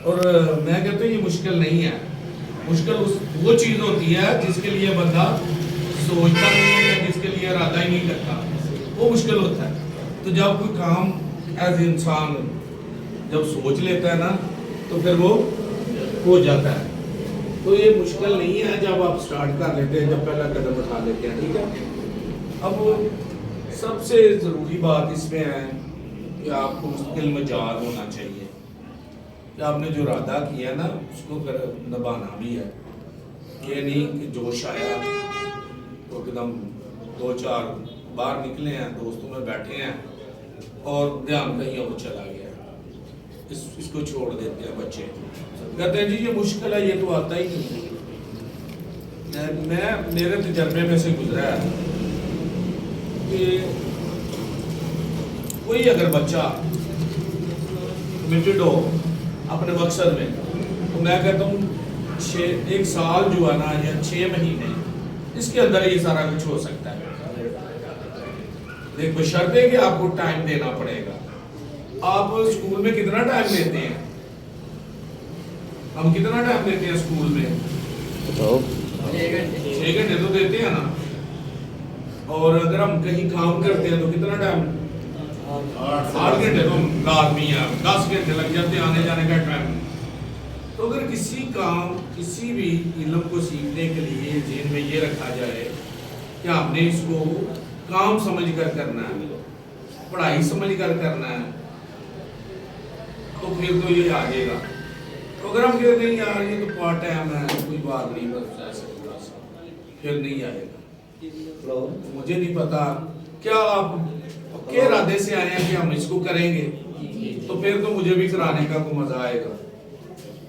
اور میں کہتا ہوں یہ مشکل نہیں ہے. مشکل وہ چیز ہوتی ہے جس کے لیے بندہ سوچتا نہیں ہے یا جس کے لیے ارادہ ہی نہیں کرتا, وہ مشکل ہوتا ہے. تو جب کوئی کام ایز انسان جب سوچ لیتا ہے نا تو پھر وہ ہو جاتا ہے. تو یہ مشکل نہیں ہے جب آپ سٹارٹ کر لیتے ہیں, جب پہلا قدم اٹھا لیتے ہیں. ٹھیک ہے. اب سب سے ضروری بات اس میں ہے کہ آپ کو مستقل مجال ہونا چاہیے کہ آپ نے جو ارادہ کیا نا اس کو پھر نبھانا بھی ہے. یہ نہیں کہ جوش آیا تو ایک دم 2-4 باہر نکلے ہیں, دوستوں میں بیٹھے ہیں اور دھیان کہیں اور چلا گیا, اس کو چھوڑ دیتے ہیں. بچے کہتے ہیں جی یہ مشکل ہے, یہ تو آتا ہی نہیں. میں میرے تجربے میں سے گزرا ہے کہ کوئی اگر بچہ کمیٹڈ ہو اپنے مقصد میں تو میں کہتا ہوں 1 سال جو ہے نا یا 6 مہینے اس کے اندر یہ سارا کچھ ہو سکتا ہے. ایک بشرط ہے کہ آپ کو ٹائم دینا پڑے گا. آپ اسکول میں کتنا ٹائم دیتے ہیں؟ ہم کتنا ٹائم دیتے ہیں اسکول میں؟ 6 گھنٹے تو دیتے ہیں نا. اور اگر ہم کہیں کام کرتے ہیں تو کتنا ٹائم؟ 8 گھنٹے تو ہم آدمی ہیں, 10 گھنٹے لگ جاتے ہیں آنے جانے کا ٹائم. تو اگر کسی کام کسی بھی علم کو سیکھنے کے لیے ذہن میں یہ رکھا جائے کہ آپ نے اس کو کام سمجھ کر کرنا ہے, پڑھائی سمجھ کر کرنا ہے, تو پھر تو یہ آ جائے گا. تو اگر ہم کہتے نہیں یار یہ تو پارٹ ٹائم ہے کوئی بات نہیں بس ایسا پھر نہیں آئے گا. مجھے نہیں پتا کیا آپ کے ارادے سے آئے ہیں کہ ہم اس کو کریں گے تو پھر تو مجھے بھی کرانے کا کوئی مزہ آئے گا,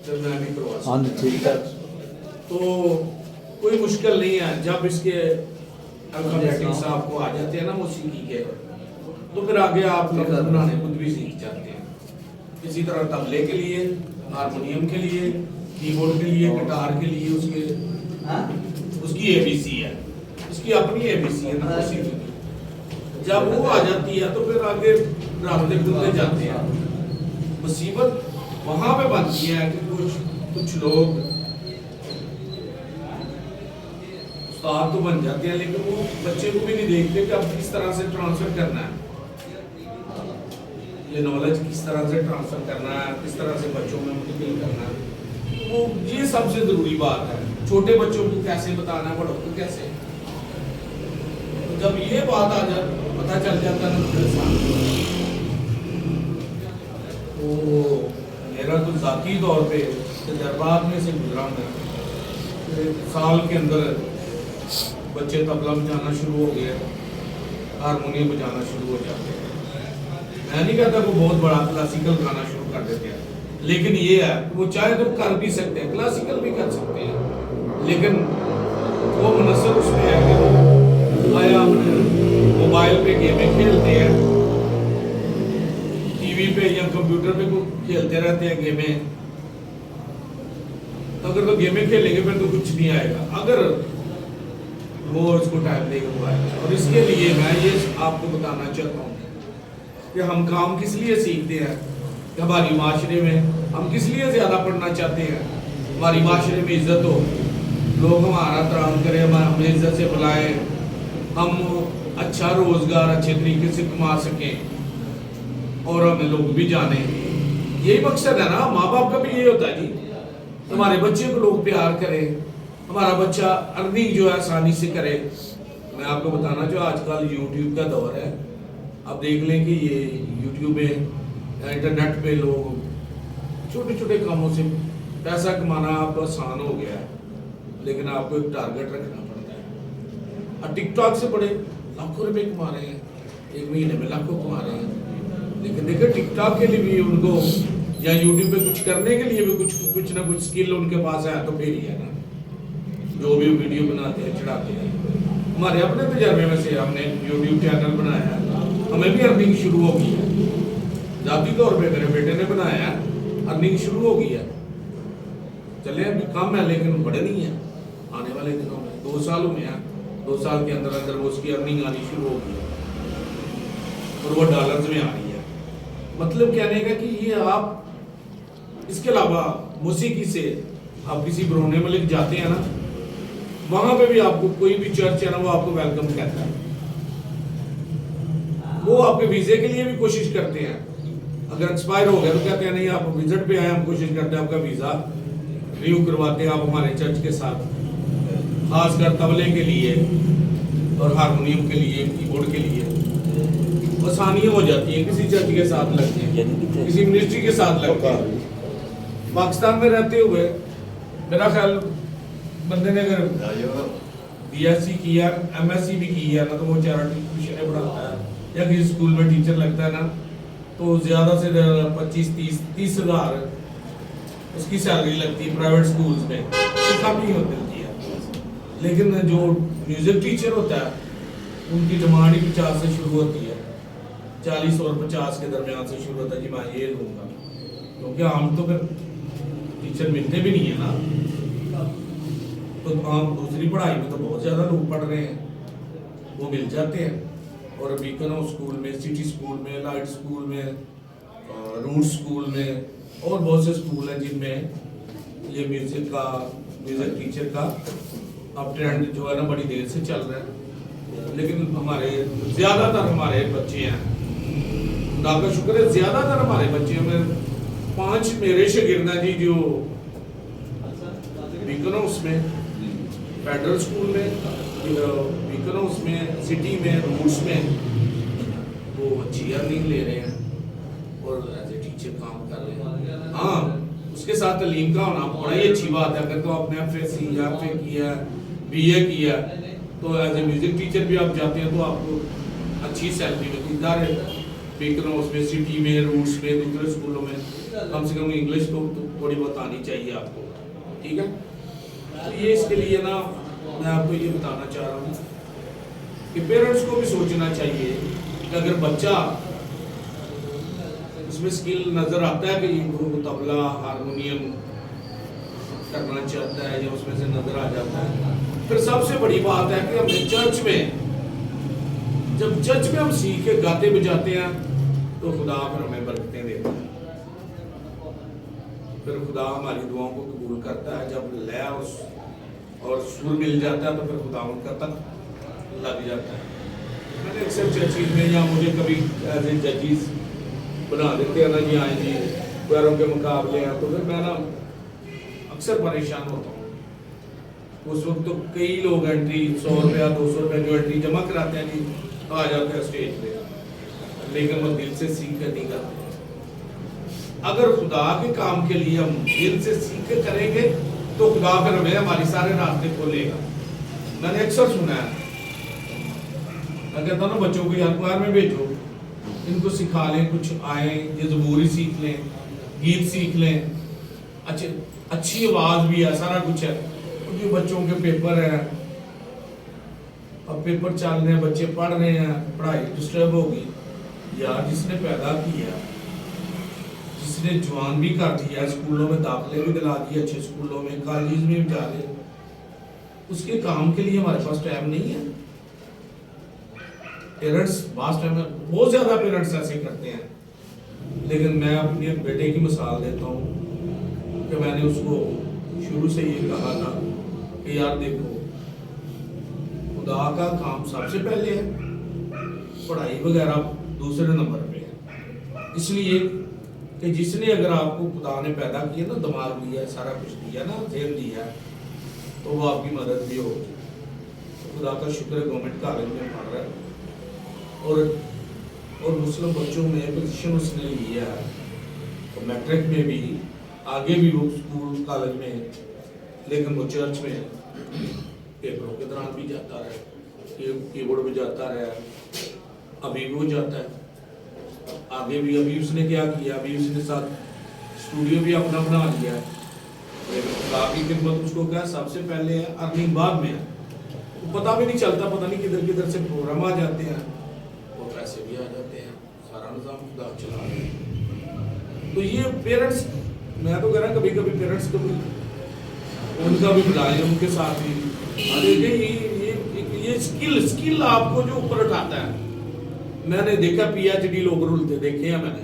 پھر میں بھی کروا سکتا. تو کوئی مشکل نہیں ہے. جب اس کے الفابیٹکس آپ کو آ جاتے ہیں نا موسیقی کے, تو پھر آگے آپ لفظ بنانے خود بھی سیکھ جاتے ہیں. اسی طرح طبلے کے لیے, ہارمونیم کے لیے, کی بورڈ کے لیے, گٹار کے لیے اس کی اے بی سی ہے, اس کی اپنی اے بی سی ہے نا موسیقی کی. جب وہ آ جاتی ہے تو پھر آگے رابطے کھلتے جاتے ہیں. مصیبت وہاں پہ بنتی ہے کہ کچھ لوگ استاد تو بن جاتے ہیں لیکن وہ بچے کو بھی نہیں دیکھتے کہ اب کس طرح سے ٹرانسفر کرنا ہے, یہ نالج کس طرح سے ٹرانسفر کرنا ہے, کس طرح سے بچوں میں منتقل کرنا ہے. وہ یہ سب سے ضروری بات ہے. چھوٹے بچوں کو کیسے بتانا ہے, بڑوں کو کیسے. جب یہ بات آ جائے پتہ چل جاتا ہے تو میرا تو ذاتی طور پہ تجربات میں سے گزرا میں سال کے اندر بچے طبلہ بجانا شروع ہو گئے, ہارمونیم بجانا شروع ہو جاتے ہیں. میں نہیں کہتا کہ بہت بڑا کلاسیکل گانا شروع کر دیتے ہیں, لیکن یہ ہے وہ چاہے تو کر بھی سکتے ہیں, کلاسیکل بھی کر سکتے ہیں, لیکن وہ منحصر اس میں ہے کہ آیا ہم موبائل پہ گیمیں کھیلتے ہیں, ٹی وی پہ یا کمپیوٹر پہ کھیلتے رہتے ہیں گیمیں. اگر تو گیمیں کھیلیں گے پھر تو کچھ نہیں آئے گا. اگر وہ اس کو ٹائم دے گا وہ آئے گا. اور اس کے لیے میں یہ آپ کو بتانا چاہتا ہوں کہ ہم کام کس لیے سیکھتے ہیں, کہ ہماری معاشرے میں ہم کس لیے زیادہ پڑھنا چاہتے ہیں, ہماری معاشرے میں عزت ہو, لوگ ہمارا احترام کریں, ہمیں عزت سے بلائیں, ہم اچھا روزگار اچھے طریقے سے کما سکیں اور ہمیں لوگ بھی جانیں. یہی مقصد ہے نا. ماں باپ کا بھی یہی ہوتا ہے جی, ہمارے بچے کو لوگ پیار کریں, ہمارا بچہ ارننگ جو ہے آسانی سے کرے. میں آپ کو بتانا جو آج کل یوٹیوب کا دور ہے, آپ دیکھ لیں کہ یہ یوٹیوب میں انٹرنیٹ پہ لوگ چھوٹے چھوٹے کاموں سے پیسہ کمانا آپ کو آسان ہو گیا ہے, لیکن آپ کو ایک ٹارگٹ رکھنا پڑتا ہے. اور ٹک ٹاک سے بڑے لاکھوں روپے کما رہے ہیں, 1 مہینے میں لاکھوں کما رہے ہیں. لیکن دیکھیں ٹک ٹاک کے لیے بھی ان کو یا یوٹیوب پہ کچھ کرنے کے لیے بھی کچھ نہ کچھ سکل ان کے پاس ہے تو پھر ہی ہے نا جو بھی ویڈیو بناتے ہیں چڑھاتے ہیں. ہمارے اپنے تجربے میں سے ہم نے یوٹیوب چینل بنایا, ہمیں بھی ارننگ شروع ہو گئی ہے. ذاتی طور پہ میرے بیٹے نے بنایا ہے, ارننگ شروع ہو گئی ہے. چلے ابھی کم ہے لیکن بڑے نہیں ہیں, آنے والے دنوں میں 2 سالوں میں ہے, 2 سال کے اندر اندر وہ اس کی ارننگ آنی شروع ہو گئی ہے اور وہ ڈالرز میں آ رہی ہے. مطلب کہنے کا کہ یہ آپ اس کے علاوہ موسیقی سے آپ کسی برونے ملک جاتے ہیں نا، وہاں پہ بھی آپ کو کوئی بھی چرچ ہے نا، وہ آپ کو ویلکم کہتا ہے. وہ آپ کے ویزے کے لیے بھی کوشش کرتے ہیں. اگر ایکسپائر ہو گیا تو کہتے ہیں نہیں آپ وزٹ پہ آئے، ہم کوشش کرتے ہیں آپ کا ویزا ریو کرواتے ہیں آپ ہمارے چرچ کے ساتھ. خاص کر طبلے کے لیے اور ہارمونیم کے لیے، کی بورڈ کے لیے آسانیاں ہو جاتی ہیں. کسی چرچ کے ساتھ لگتے ہیں، کسی منسٹری کے ساتھ لگتے ہیں. پاکستان میں رہتے ہوئے میرا خیال بندے نے اگر بی ایس سی کیا، ایم ایس سی بھی کی ہے نا، تو وہ چیریٹی ٹیوشنیں پڑھاتا ہے یا کسی اسکول میں ٹیچر لگتا ہے نا، تو زیادہ سے زیادہ 25-30 ہزار اس کی سیلری لگتی ہے پرائیویٹ سکولز میں، اس سے کم نہیں ملتی ہے. لیکن جو میوزک ٹیچر ہوتا ہے ان کی ڈیمانڈ ہی 50 سے شروع ہوتی ہے، 40 اور 50 کے درمیان سے شروع ہوتا ہے. جی میں یہ لوں گا، کیونکہ ہم تو پھر ٹیچر ملتے بھی نہیں ہیں نا. تو ہم دوسری پڑھائی میں تو بہت زیادہ لوگ پڑھ رہے ہیں، وہ مل جاتے ہیں. اور بیکنو اسکول میں، سٹی اسکول میں، لائٹ اسکول میں، روٹ اسکول میں اور بہت سے اسکول ہیں جن میں یہ میوزک ٹیچر کا اب ٹرینڈ جو ہے نا بڑی دیر سے چل رہا ہے. لیکن ہمارے زیادہ تر ہمارے بچے ہیں، خدا کا شکر ہے زیادہ تر ہمارے بچے ہیں. 5 میرے شاگرد ہیں جی جو بیکنوس میں، فیڈرل اسکول میں، بیکنوس میں، سٹی میں، روٹس میں وہ اچھی ارننگ لے رہے ہیں اور ایز اے ٹیچر کام کر رہے ہیں. ہاں اس کے ساتھ تعلیم کا ہونا بڑا ہی اچھی بات ہے. اگر تو آپ نے ایف اے سی یا ایف اے کیا، بی اے کیا، تو ایز اے میوزک ٹیچر بھی آپ جاتے ہیں تو آپ کو اچھی سیلری ملتی ہے. بیکنوس میں، سٹی میں، روٹس میں، دوسرے اسکولوں میں کم سے کم انگلش تو تھوڑی بہت آنی چاہیے آپ کو. ٹھیک ہے، تو یہ اس کے لیے نا میں آپ کو یہ بتانا چاہ رہا ہوں کہ پیرنٹس کو بھی سوچنا چاہیے کہ اگر بچہ اس میں اسکل نظر آتا ہے کہ وہ طبلہ، ہارمونیم کرنا چاہتا ہے یا اس میں سے نظر آ جاتا ہے، پھر سب سے بڑی بات ہے کہ ہمیں چرچ میں، جب چرچ میں ہم سیکھ کے گاتے بجاتے ہیں تو خدا پھر ہمیں برکتیں دیتا ہے. پھر خدا ہماری دعاؤں کو قبول کرتا ہے. جب لے اور سر مل جاتا ہے تو پھر خدا ان کا تک لگ جاتا ہے. میں نے اکثر چرچز میں یا مجھے کبھی ایز اے ججز بنا دیتے ہیں نا جی آئیں جی پیروں کے مقابلے ہیں، تو پھر میں نا اکثر پریشان ہوتا ہوں. اس وقت تو کئی لوگ انٹری 100 روپیہ 200 روپیہ جو انٹری جمع کراتے ہیں جی آ جاتے ہیں اسٹیج پہ، لیکن وہ دل سے سیکھ کر نہیں کرتے. اگر خدا کے کام کے لیے ہم دل سے سیکھ کے کریں گے تو خدا پھر ہمیں ہماری سارے راستے کھولے گا. میں نے اکثر سنا ہے، میں کہتا ہوں نا بچوں کو یار کوئر میں بھیجو، ان کو سکھا لیں، کچھ آئیں، یہ زبوری سیکھ لیں، گیت سیکھ لیں، اچھی آواز بھی ہے، سارا کچھ ہے. جو بچوں کے پیپر ہیں، اب پیپر چل رہے ہیں، بچے پڑھ رہے ہیں، پڑھائی ڈسٹرب ہوگی. یار جس نے پیدا کیا، جس نے جوان بھی کر دیا، اسکولوں میں داخلے بھی دلا دیے، اچھے اسکولوں میں، کالج میں بھی جا رہے، اس کے کام کے لیے ہمارے پاس ٹائم نہیں ہے. پیرنٹس بعض ٹائم میں بہت زیادہ پیرنٹس ایسے کرتے ہیں. لیکن میں اپنے بیٹے کی مثال دیتا ہوں کہ میں نے اس کو شروع سے یہ کہا تھا کہ یار دیکھو خدا کا کام سب سے پہلے ہے، پڑھائی وغیرہ دوسرے نمبر پہ ہے. اس لیے کہ جس نے اگر آپ کو خدا نے پیدا کیا نا، دماغ دیا، سارا کچھ دیا نا، ذہن دیا، تو وہ آپ کی مدد بھی ہوگی. خدا کا شکر ہے گورنمنٹ کالج میں پڑھ رہا ہے اور مسلم بچوں میں پوزیشن اس نے لیا ہے، اور میٹرک میں بھی، آگے بھی وہ اسکول کالج میں، لیکن وہ چرچ میں پیپروں کے دوران بھی جاتا رہا، کی بورڈ میں جاتا رہا، ابھی بھی وہ جاتا ہے آگے بھی. ابھی اس نے کیا کیا، ابھی اس نے ساتھ اسٹوڈیو بھی اپنا بنا لیا ہے. خدا کی خدمت اس کو کیا سب سے پہلے ہے، ارننگ بعد میں ہے. پتہ بھی نہیں چلتا، پتہ نہیں کدھر کدھر سے پروگرام آ جاتے ہیں اور پیسے بھی آ جاتے ہیں، سارا نظام خدا چلا رہے ہیں. تو یہ پیرنٹس، میں تو کہہ رہا ہوں کبھی کبھی پیرنٹس کو بھی ان کا بھی بلائیں، ان کے ساتھ بھی یہ اسکل آپ کو جو اوپر اٹھاتا ہے. میں نے دیکھا پی ایچ ڈی لوگ رولتے دیکھے ہیں میں نے،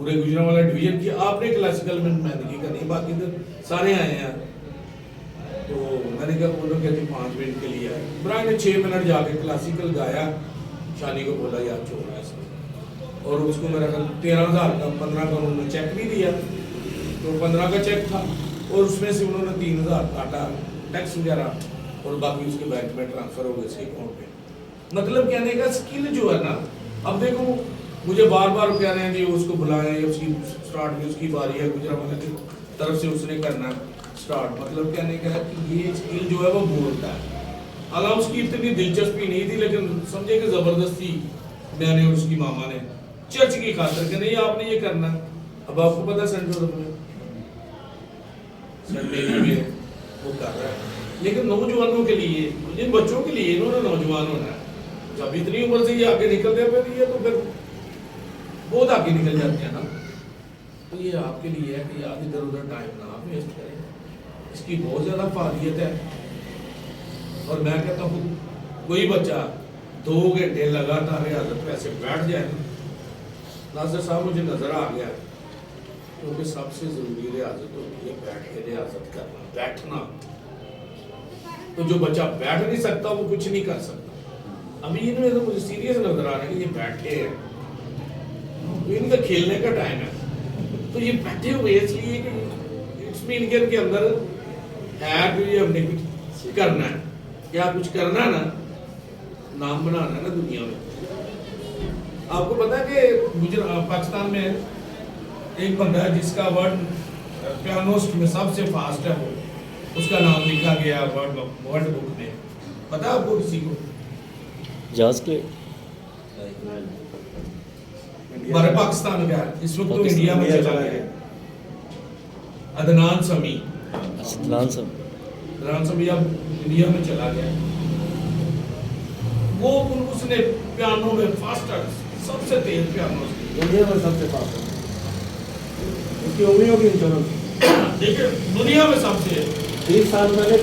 پورے گجرانوالہ ڈویژن کی آپ نے کلاسیکل میں نمائندگی کرنی، باقی تو سارے آئے ہیں. تو میں نے کہا انہوں نے کہتے 5 منٹ کے لیے آئے. عمران نے 6 منٹ جا کے کلاسیکل گایا. شانی کو بولا یار چھوڑا ہے اس کو، اور اس کو میرا 13,000 کا 15 کا انہوں نے چیک بھی دیا. تو 15 کا چیک تھا اور اس میں سے انہوں نے 3,000 کاٹا ٹیکس وغیرہ، اور باقی اس کے بینک میں ٹرانسفر ہو گئے اس کے اکاؤنٹ پہ. مطلب کہنے کا اسکل جو ہے نا، اب دیکھو مجھے بار بار کہہ رہے ہیں کہ اس کو بلائیں، اس کی سٹارٹ میں اس کی باری ہے، گجرانوالہ کی طرف سے اس نے کرنا سٹارٹ. مطلب کہنے کا ہے کہ یہ اسکل جو ہے وہ بولتا ہے. حالانکہ اس کی اتنی دلچسپی نہیں تھی، لیکن سمجھے کہ زبردستی میں نے اور اس کی ماما نے چرچ کی خاطر کہ نہیں آپ نے یہ کرنا. اب آپ کو پتا سینٹ جوزف میں وہ کر رہا ہے. لیکن نوجوانوں کے لیے، جن بچوں کے لیے انہوں نے نوجوان ہونا ہے، جب اتنی عمر سے یہ آگے نکلتے ہیں پھر یہ تو پھر بہت آگے نکل جاتے ہیں نا. تو یہ آپ کے لیے ہے کہ آپ ادھر ادھر ٹائم نہ ویسٹ کریں. اس کی بہت زیادہ فعالیت ہے. اور میں کہتا ہوں کوئی بچہ 2 گھنٹے لگاتار ریاضت پہ ایسے بیٹھ جائے. ناصر صاحب مجھے نظر آ گیا کیونکہ سب سے ضروری ریاضت ہوتی ہے بیٹھ کے ریاضت کرنا، بیٹھنا. تو جو بچہ بیٹھ نہیں سکتا وہ کچھ نہیں کر سکتا. ابھی انہوں نے تو مجھے سیریس نظر آ رہا ہے کہ یہ بیٹھے ہیں، ان کا کھیلنے کا ٹائم ہے. تو یہ بیٹھے ہوئے اس لیے کہ اٹس مین کہ ان کے اندر ہے کہ یہ ہم نے کچھ کرنا ہے. کیا کچھ کرنا نا، نام بنانا ہے نا دنیا میں. آپ کو پتا ہے کہ پاکستان میں ایک بندہ ہے جس کا ورڈ پیانوسٹ میں سب سے فاسٹ ہے، وہ اس کا نام لکھا گیا ورڈ بک میں. پتا ہے آپ کو کسی کو؟ جاز کے ہمارے پاکستان کا ہے، اس وقت تو انڈیا میں چلا گیا. عدنان سمیع. عدنان سمیع اب انڈیا میں چلا گیا. وہ اس نے پیانو میں فاسٹر سب سے تیز پیانو دنیا میں سب سے فاسٹ ہے. اس کی انگلیوں کی انشورنس دیکھیں دنیا میں سب سے 30 سال پہلے